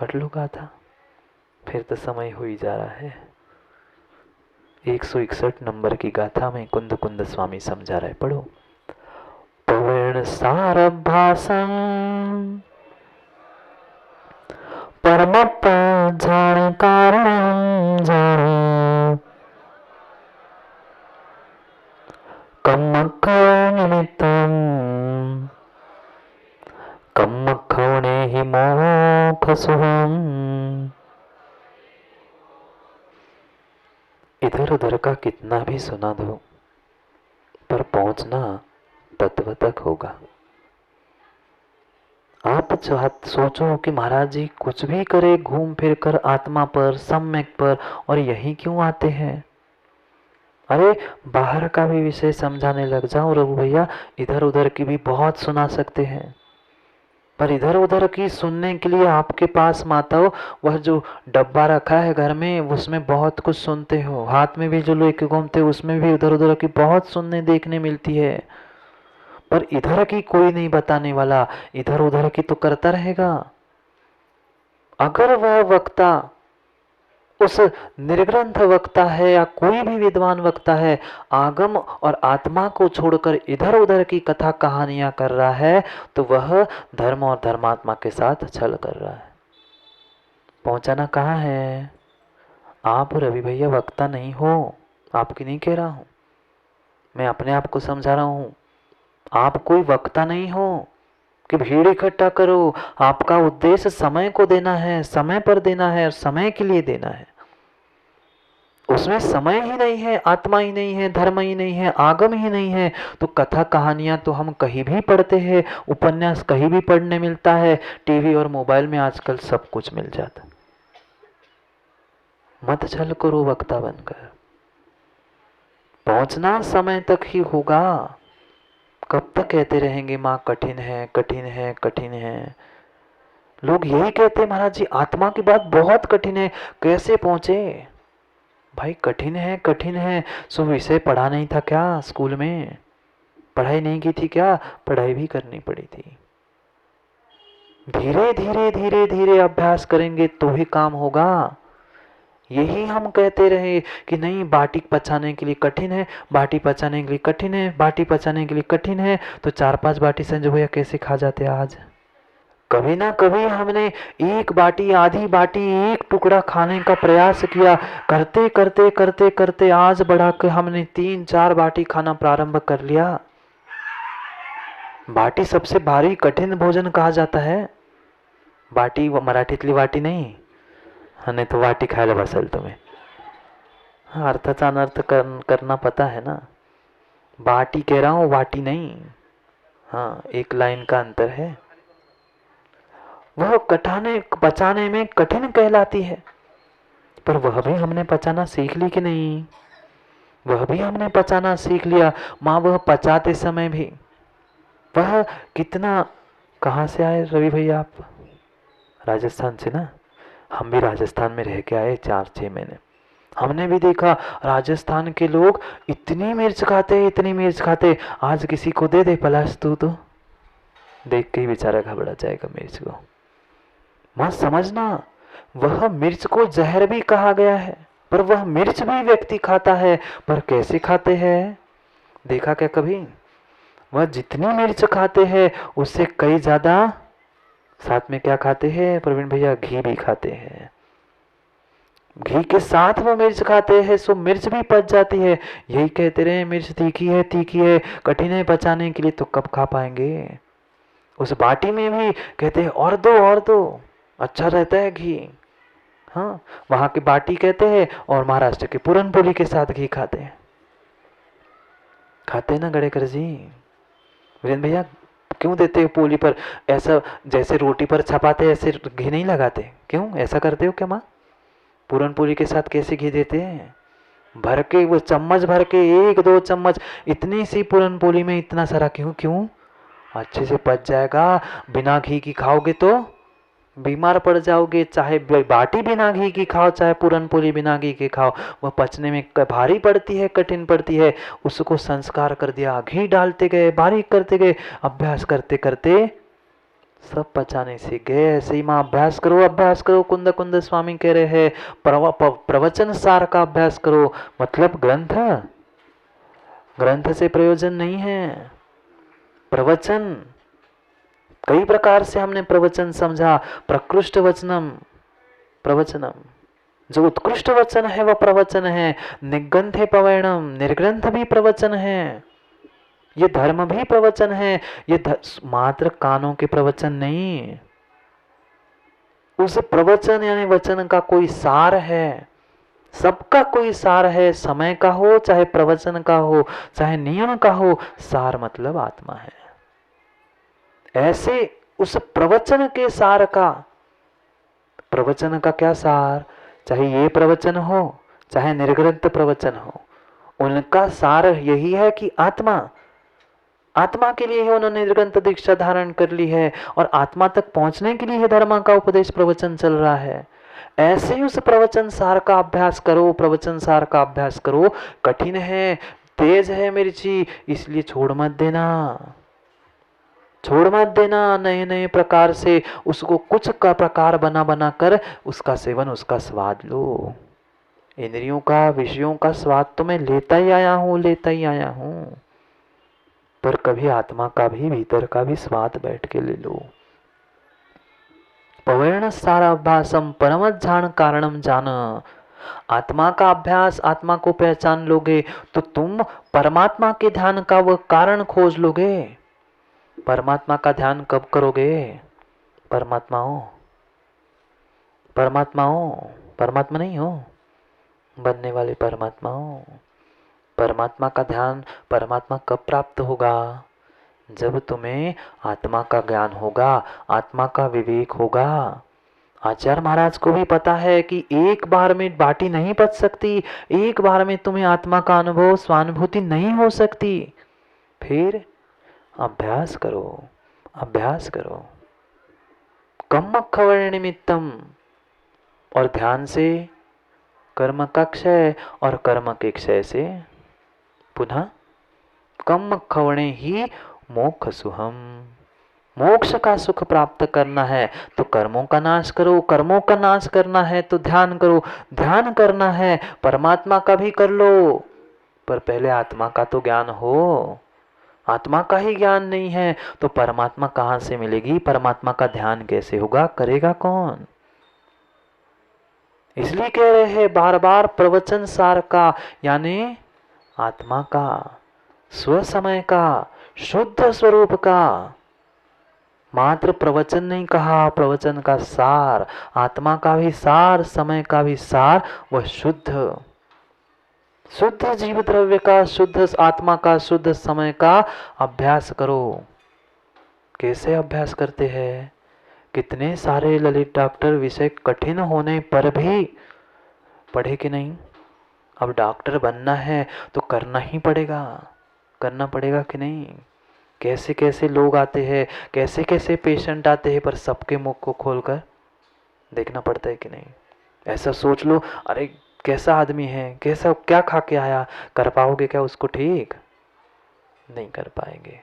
कर लो गाथा। फिर तो समय हो ही जा रहा है। 161 नंबर की गाथा में कुंद कुंद स्वामी समझा रहे, पढ़ो। पवण सारभासम परम जान कारण जानो कम्मख निमित्तम कम्मखवणे ही मोक्ष सुहम। इधर उधर का कितना भी सुना दो, पर पहुंचना तत्व तक होगा। आप सोचो कि महाराज जी कुछ भी करे, घूम फिर कर आत्मा पर, सम्यक पर, और यही क्यों आते हैं? अरे बाहर का भी विषय समझाने लग जाओ रघु भैया, इधर उधर की भी बहुत सुना सकते हैं, पर इधर उधर की सुनने के लिए आपके पास माताओं वह जो डब्बा रखा है घर में, उसमें बहुत कुछ सुनते हो। हाथ में भी जो लेके घूमते हो, उसमें भी इधर उधर की बहुत सुनने देखने मिलती है, पर इधर की कोई नहीं बताने वाला, इधर उधर की तो करता रहेगा। अगर वह वक्ता उस निर्ग्रंथ वक्ता है या कोई भी विद्वान वक्ता है, आगम और आत्मा को छोड़कर इधर उधर की कथा कहानियां कर रहा है, तो वह धर्म और धर्मात्मा के साथ छल कर रहा है। पहुंचाना कहाँ है? आप रवि भैया वक्ता नहीं हो, आपकी नहीं कह रहा हूं, मैं अपने आप को समझा रहा हूं। आप कोई वक्ता नहीं हो कि भीड़ इकट्ठा करो। आपका उद्देश्य समय को देना है, समय पर देना है और समय के लिए देना है। उसमें समय ही नहीं है, आत्मा ही नहीं है, धर्म ही नहीं है, आगम ही नहीं है, तो कथा कहानियां तो हम कहीं भी पढ़ते हैं, उपन्यास कहीं भी पढ़ने मिलता है, टीवी और मोबाइल में आजकल सब कुछ मिल जाता। मत छल करो वक्ता बनकर, पहुंचना समय तक ही होगा। कब तक कहते रहेंगे माँ कठिन है, कठिन है, कठिन है? लोग यही कहते हैं महाराज जी आत्मा की बात बहुत कठिन है, कैसे पहुंचे? भाई कठिन है, कठिन है, सो विषय पढ़ा नहीं था क्या? स्कूल में पढ़ाई नहीं की थी क्या? पढ़ाई भी करनी पड़ी थी। धीरे धीरे धीरे धीरे अभ्यास करेंगे तो ही काम होगा। यही हम कहते रहे कि नहीं बाटी पचाने के लिए कठिन है, बाटी पचाने के लिए कठिन है, बाटी पचाने के लिए कठिन है, तो 4-5 बाटी संजय भैया कैसे खा जाते आज? कभी ना कभी हमने एक बाटी, आधी बाटी, एक टुकड़ा खाने का प्रयास किया, करते करते करते करते आज बढ़ा के हमने 3-4 बाटी खाना प्रारंभ कर लिया। बाटी सबसे भारी कठिन भोजन कहा जाता है। बाटी मराठीतली वाटी नाही, आणि तो वाटी खायला बसेल तुम्ही। हाँ, अर्थाचा अनर्थ करना पता है ना। बाटी कह रहा हूँ, वाटी नहीं। हाँ, एक लाइन का अंतर है। वह पचाने में कठिन कहलाती है, पर वह भी हमने पचाना सीख ली कि नहीं? वह भी हमने पचाना सीख लिया। माँ वह पचाते समय भी वह कितना, कहाँ से आए रवि भैया आप? राजस्थान से ना। हम भी राजस्थान में रह के आए 4-6 महीने। हमने भी देखा राजस्थान के लोग इतनी मिर्च खाते, इतनी मिर्च खाते। आज किसी को दे दे पलाश तू तो देख के ही बेचारा घबरा जाएगा मिर्च को। मत समझना, वह मिर्च को जहर भी कहा गया है, पर वह मिर्च भी व्यक्ति खाता है, पर कैसे खाते हैं? देखा क्या कभी? वह जितनी मिर्च खाते हैं उससे कई ज्यादा साथ में क्या खाते हैं प्रवीण भैया? घी भी खाते हैं। घी के साथ वो मिर्च खाते हैं, सो मिर्च भी पच जाती है। यही कहते रहे मिर्च तीखी है, तीखी है, कठिन है पचाने के लिए, तो कब खा पाएंगे? उस बाटी में भी कहते हैं और दो और दो, अच्छा रहता है घी। हाँ, वहां की बाटी कहते हैं और महाराष्ट्र के पूरन पोली के साथ घी खाते हैं। खाते हैं ना गड़ेकर जी? वीरेंद्र भैया क्यों देते हो पोली पर ऐसा, जैसे रोटी पर छपाते ऐसे घी नहीं लगाते? क्यों ऐसा करते हो क्या माँ? पूरन पोली के साथ कैसे घी देते हैं? भर के, वो चम्मच भर के, 1-2 चम्मच, इतनी सी पूरन पोली में इतना सारा क्यों? क्यों? अच्छे से पच जाएगा। बिना घी की खाओगे तो बीमार पड़ जाओगे। चाहे बाटी बिना घी की खाओ, चाहे पूरन पोली बिना घी की खाओ, वह पचने में भारी पड़ती है, कठिन पड़ती है। उसको संस्कार कर दिया, घी डालते गए, बारीक करते गए, अभ्यास करते करते सब पचाने सीख गए। ऐसे ही माँ अभ्यास करो, अभ्यास करो। कुंद कुंद स्वामी कह रहे हैं प्रवचन सार का अभ्यास करो। मतलब ग्रंथ, ग्रंथ से प्रयोजन नहीं है। प्रवचन कई प्रकार से हमने प्रवचन समझा। प्रकृष्ट वचनम प्रवचनम, जो उत्कृष्ट वचन है वह प्रवचन है। निग्रंथे पवैणम, निर्ग्रंथ भी प्रवचन है। ये धर्म भी प्रवचन है। ये मात्र कानों के प्रवचन नहीं, उस प्रवचन यानी वचन का कोई सार है। सबका कोई सार है, समय का हो चाहे प्रवचन का हो चाहे नियम का हो, सार मतलब आत्मा है। ऐसे उस प्रवचन के सार का, प्रवचन का क्या सार, चाहे ये प्रवचन हो चाहे निर्ग्रंथ प्रवचन हो, उनका सार यही है कि आत्मा, आत्मा के लिए ही उन्होंने निर्ग्रंथ दीक्षा धारण कर ली है और आत्मा तक पहुंचने के लिए धर्म का उपदेश प्रवचन चल रहा है। ऐसे ही उस प्रवचन सार का अभ्यास करो, प्रवचन सार का अभ्यास करो। कठिन है, तेज है मिर्ची, इसलिए छोड़ मत देना, छोड़ मत देना। नए नए प्रकार से उसको कुछ का प्रकार बना बना कर उसका सेवन, उसका स्वाद लो। इंद्रियों का, विषयों का स्वाद तो मैं लेता ही आया हूं, लेता ही आया हूं, पर कभी आत्मा का भी, भीतर का भी स्वाद बैठ के ले लो। पवैण साराभ्यासम परमज्ञान कारणम जान। आत्मा का अभ्यास, आत्मा को पहचान लोगे तो तुम परमात्मा के ध्यान का वह कारण खोज लोगे। परमात्मा का ध्यान कब करोगे? परमात्मा हो, परमात्मा हो, परमात्मा नहीं हो, बनने वाले परमात्मा हो। परमात्मा का ध्यान, परमात्मा कब प्राप्त होगा? जब तुम्हें आत्मा का ज्ञान होगा, आत्मा का विवेक होगा। आचार्य महाराज को भी पता है कि एक बार में बाटी नहीं पच सकती, एक बार में तुम्हें आत्मा का अनुभव, स्वानुभूति नहीं हो सकती। फिर अभ्यास करो, अभ्यास करो। कम खवर निमित्तम, और ध्यान से कर्म का क्षय और कर्म के क्षय से पुनः कम खवणे ही मोक्ष सुहम। मोक्ष का सुख प्राप्त करना है तो कर्मों का नाश करो, कर्मों का नाश करना है तो ध्यान करो, ध्यान करना है परमात्मा का भी कर लो, पर पहले आत्मा का तो ज्ञान हो। आत्मा का ही ज्ञान नहीं है तो परमात्मा कहां से मिलेगी? परमात्मा का ध्यान कैसे होगा? करेगा कौन? इसलिए कह रहे हैं बार बार प्रवचन सार का, यानी आत्मा का, स्व समय का, शुद्ध स्वरूप का। मात्र प्रवचन नहीं कहा, प्रवचन का सार, आत्मा का भी सार, समय का भी सार, वह शुद्ध, शुद्ध जीव द्रव्य का, शुद्ध आत्मा का, शुद्ध समय का अभ्यास करो। कैसे अभ्यास करते हैं? कितने सारे ललित डॉक्टर विषय कठिन होने पर भी पढ़े कि नहीं? अब डॉक्टर बनना है तो करना ही पड़ेगा, करना पड़ेगा कि नहीं? कैसे कैसे लोग आते हैं, कैसे कैसे पेशेंट आते हैं, पर सबके मुख को खोलकर देखना पड़ता है कि नहीं? ऐसा सोच लो, अरे कैसा आदमी है, कैसा, क्या खा के आया, कर पाओगे क्या उसको ठीक? नहीं कर पाएंगे।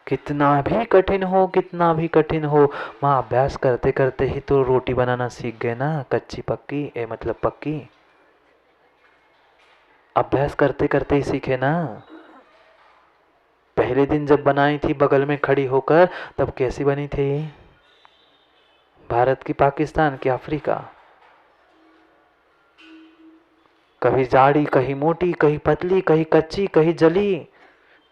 कितना भी कठिन हो, कितना भी कठिन हो, वहाँ अभ्यास करते करते ही तो रोटी बनाना सीख गए ना, कच्ची पक्की, मतलब पक्की। अभ्यास करते करते ही सीखे ना। पहले दिन जब बनाई थी बगल में खड़ी होकर, तब कैसी बनी थी? भारत की, पाकिस्तान की, अफ्रीका। कभी जाड़ी, कहीं मोटी, कहीं पतली, कहीं कच्ची, कहीं जली,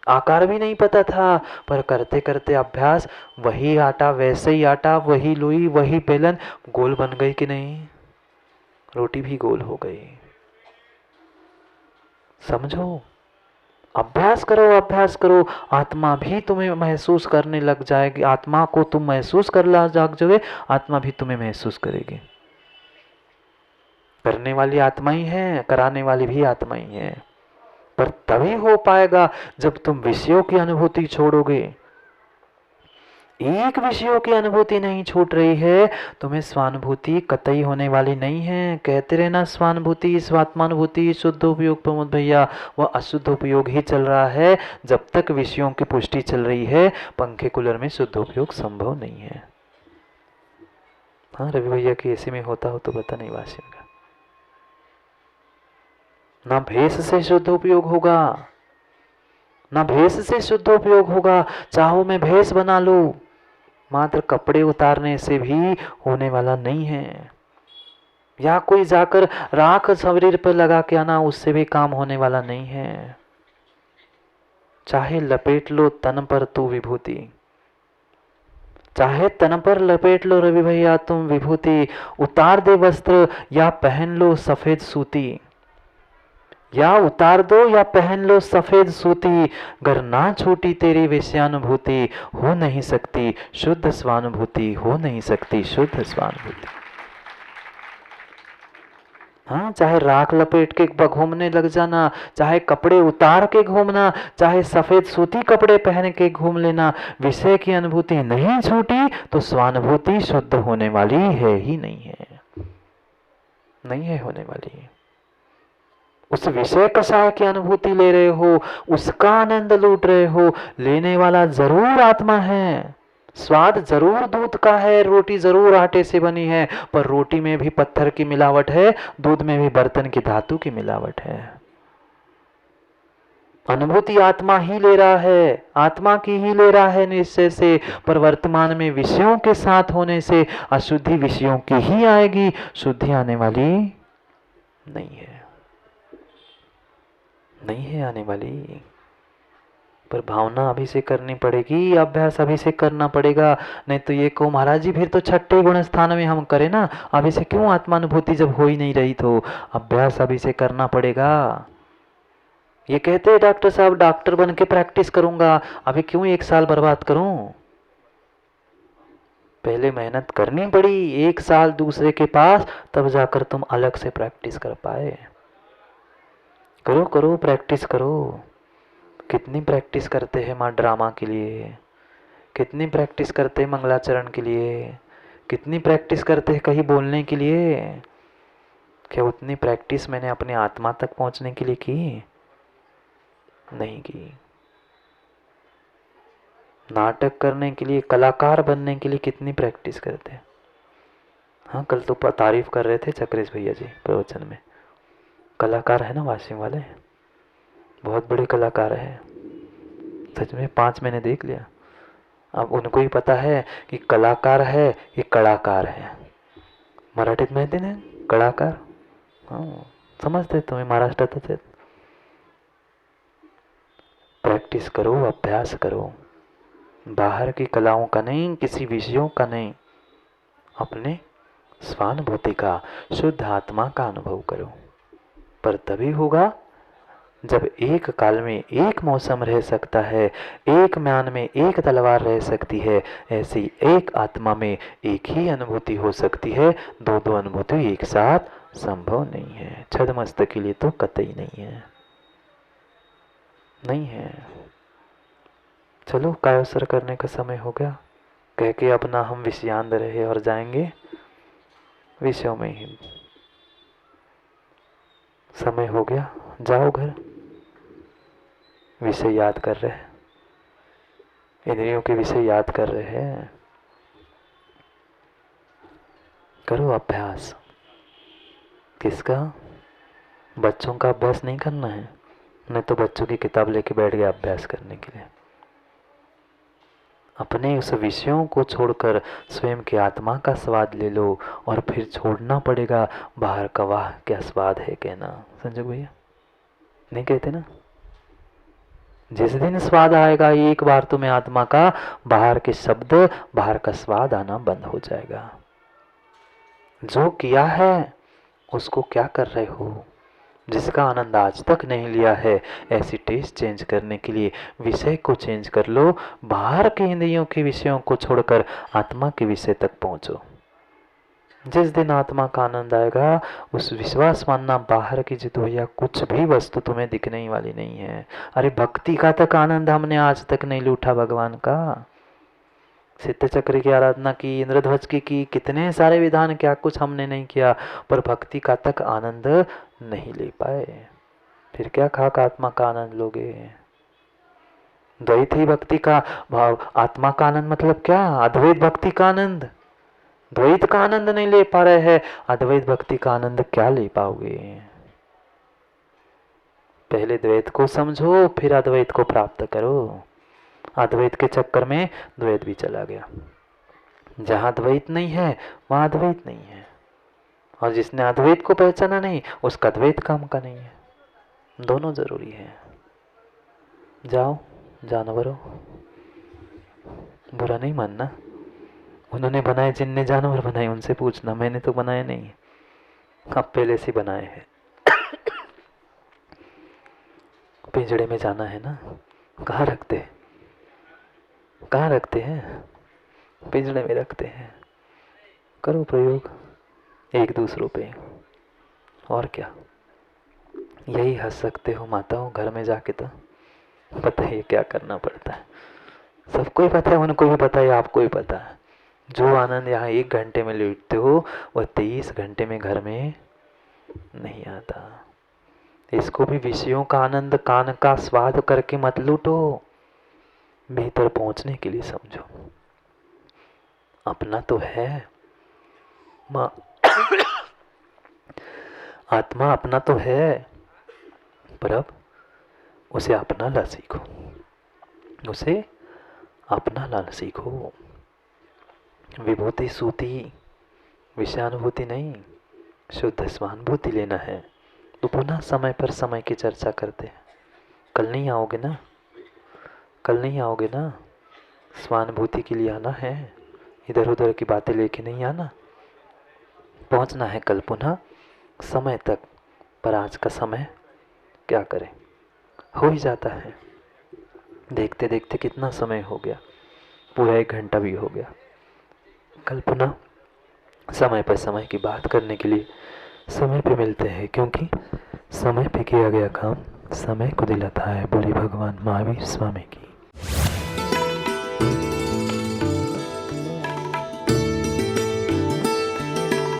आकार भी नहीं पता था, पर करते करते अभ्यास, वही आटा वैसे ही आटा, वही लोई वही बेलन, गोल बन गई कि नहीं? रोटी भी गोल हो गई। समझो, अभ्यास करो, अभ्यास करो, आत्मा भी तुम्हें महसूस करने लग जाएगी। आत्मा को तुम महसूस कर ला जाग जाओगे, आत्मा भी तुम्हें महसूस करेगी। करने वाली आत्मा ही है, कराने वाली भी आत्मा ही है, पर तभी हो पाएगा जब तुम विषयों की अनुभूति छोड़ोगे। एक विषयों की अनुभूति नहीं छूट रही है, तुम्हें स्वानुभूति कतई होने वाली नहीं है। कहते रहना स्वानुभूति, स्वात्मानुभूति, शुद्ध उपयोग प्रमोद भैया, वह अशुद्ध उपयोग ही चल रहा है। जब तक विषयों की पुष्टि चल रही है, पंखे कूलर में शुद्ध उपयोग संभव नहीं है। हाँ, रवि भैया की ऐसे में होता हो तो पता नहीं वासियों का। ना भेष से शुद्ध उपयोग होगा, ना भेष से शुद्ध उपयोग होगा। चाहो मैं भेष बना लूं, मात्र कपड़े उतारने से भी होने वाला नहीं है। या कोई जाकर राख शरीर पर लगा के आना, उससे भी काम होने वाला नहीं है। चाहे लपेट लो तन पर तू विभूति, चाहे तन पर लपेट लो रवि भैया तुम विभूति, उतार दे वस्त्र या पहन लो सफेद सूती, या उतार दो या पहन लो सफेद सूती, गर ना छूटी तेरी विषयानुभूति, हो नहीं सकती शुद्ध स्वानुभूति, हो नहीं सकती शुद्ध स्वानुभूति। हाँ, चाहे राख लपेट के घूमने लग जाना, चाहे कपड़े उतार के घूमना, चाहे सफेद सूती कपड़े पहन के घूम लेना, विषय की अनुभूति नहीं छूटी तो स्वानुभूति शुद्ध होने वाली है ही नहीं है, नहीं है होने वाली। उस विषय कषाय की अनुभूति ले रहे हो, उसका आनंद लूट रहे हो, लेने वाला जरूर आत्मा है। स्वाद जरूर दूध का है, रोटी जरूर आटे से बनी है, पर रोटी में भी पत्थर की मिलावट है, दूध में भी बर्तन की धातु की मिलावट है। अनुभूति आत्मा ही ले रहा है, आत्मा की ही ले रहा है निश्चय से, पर वर्तमान में विषयों के साथ होने से अशुद्धि विषयों की ही आएगी, शुद्धि आने वाली नहीं है, नहीं है आने वाली। पर भावना अभी से करनी पड़ेगी, अभ्यास अभी से करना पड़ेगा। नहीं तो ये कहो महाराज जी फिर तो छठे गुण स्थान में हम करें ना, अभी से क्यों आत्मानुभूति जब हो ही नहीं रही, तो अभ्यास अभी से करना पड़ेगा। ये कहते हैं डॉक्टर साहब डॉक्टर बन के प्रैक्टिस करूंगा, अभी क्यों 1 साल बर्बाद करूं। पहले मेहनत करनी पड़ी 1 साल दूसरे के पास, तब जाकर तुम अलग से प्रैक्टिस कर पाए। करो करो प्रैक्टिस करो। कितनी प्रैक्टिस करते हैं माँ ड्रामा के लिए, कितनी प्रैक्टिस करते हैं मंगलाचरण के लिए, कितनी प्रैक्टिस करते हैं कहीं बोलने के लिए। क्या उतनी प्रैक्टिस मैंने अपने आत्मा तक पहुंचने के लिए की? नहीं की। नाटक करने के लिए, कलाकार बनने के लिए कितनी प्रैक्टिस करते हैं। हाँ, कल तो तारीफ कर रहे थे चक्रेश भैया जी प्रवचन में, कलाकार है ना वाशिंग वाले, बहुत बड़े कलाकार है सच में। 5 महीने देख लिया, अब उनको ही पता है कि कलाकार है कि कलाकार है। मराठीत माहिती ना कलाकार, हाँ समझते तुम्हें महाराष्ट्रात है। प्रैक्टिस करो, अभ्यास करो, बाहर की कलाओं का नहीं, किसी विषयों का नहीं, अपने स्वानुभूति का, शुद्ध आत्मा का अनुभव करो। पर तभी होगा जब एक काल में एक मौसम रह सकता है, एक म्यान में एक तलवार रह सकती है, ऐसी एक आत्मा में एक ही अनुभूति हो सकती है। दो अनुभूति एक साथ संभव नहीं है। छदमस्त के लिए तो कतई नहीं है, नहीं है। चलो कायोसर करने का समय हो गया, कह के अपना हम विषयांद रहे और जाएंगे विषयों में ही। समय हो गया, जाओ घर। विषय याद कर रहे हैं, इंद्रियों के विषय याद कर रहे हैं। करो अभ्यास। किसका? बच्चों का अभ्यास नहीं करना है, नहीं तो बच्चों की किताब लेके बैठ गया अभ्यास करने के लिए। अपने उस विषयों को छोड़कर स्वयं की आत्मा का स्वाद ले लो, और फिर छोड़ना पड़ेगा बाहर का वाह क्या स्वाद है कहना। संजय भैया नहीं कहते ना, जिस दिन स्वाद आएगा एक बार तुम्हें आत्मा का, बाहर के शब्द, बाहर का स्वाद आना बंद हो जाएगा। जो किया है उसको क्या कर रहे हो, जिसका आनंद आज तक नहीं लिया है, ऐसी टेस्ट चेंज करने के लिए विषय को चेंज कर लो। बाहर के इंद्रियों के विषयों को छोड़कर आत्मा के विषय तक पहुंचो। जिस दिन आत्मा का आनंद आएगा, उस विश्वास मानना बाहर की जिद भैया कुछ भी वस्तु तुम्हें दिखने ही वाली नहीं है। अरे भक्ति का तक आनंद हमने आज तक नहीं लूटा भगवान का। सिद्ध चक्र की आराधना की, इंद्रध्वज की, कितने सारे विधान, क्या कुछ हमने नहीं किया, पर भक्ति का तक आनंद नहीं ले पाए। फिर क्या खाक आत्मा का आनंद लोगे? द्वैत ही भक्ति का भाव। आत्मा का आनंद मतलब क्या? अद्वैत भक्ति का आनंद। द्वैत का आनंद नहीं ले पा रहे हैं, अद्वैत भक्ति का आनंद क्या ले पाओगे? पहले द्वैत को समझो, फिर अद्वैत को प्राप्त करो। अद्वैत के चक्कर में द्वैत भी चला गया। जहां द्वैत नहीं है वहां अद्वैत नहीं है, और जिसने अद्वैत को पहचाना नहीं उसका द्वैत काम का नहीं है। दोनों जरूरी है। जाओ जानवरों, बुरा नहीं मानना। उन्होंने बनाए, जिनने जानवर बनाए उनसे पूछना, मैंने तो बनाए नहीं, अब पहले से बनाए हैं। पिंजड़े में जाना है ना, कहाँ रखते हैं? कहाँ रखते हैं? पिंजड़े में रखते हैं। करो प्रयोग एक दूसरों पे, और क्या। यही हंस सकते हो माताओं, घर में जाके तो पता है क्या करना पड़ता है। सबको ही पता है, उनको भी पता है, आपको ही पता है। जो आनंद यहाँ 1 घंटे में लूटते हो वह 23 घंटे में घर में नहीं आता। इसको भी विषयों का आनंद कान का स्वाद करके मत लूटो, भीतर पहुंचने के लिए समझो। अपना तो है माँ, आत्मा अपना तो है, पर अब उसे अपना ला सीखो, उसे अपना ला सीखो। विभूति सूती विषयानुभूति नहीं, शुद्ध स्वानुभूति लेना है तो पुनः समय पर समय की चर्चा करते हैं। कल नहीं आओगे ना, कल नहीं आओगे ना, स्वानुभूति के लिए आना है, इधर उधर की बातें लेके नहीं आना। पहुंचना है कल पुनः समय तक, पर आज का समय क्या करें, हो ही जाता है। देखते देखते कितना समय हो गया, पूरा 1 घंटा भी हो गया। कल पुनः समय पर समय की बात करने के लिए समय पे मिलते हैं, क्योंकि समय पे किया गया काम समय को दिलाता है। बोली भगवान महावीर स्वामी की।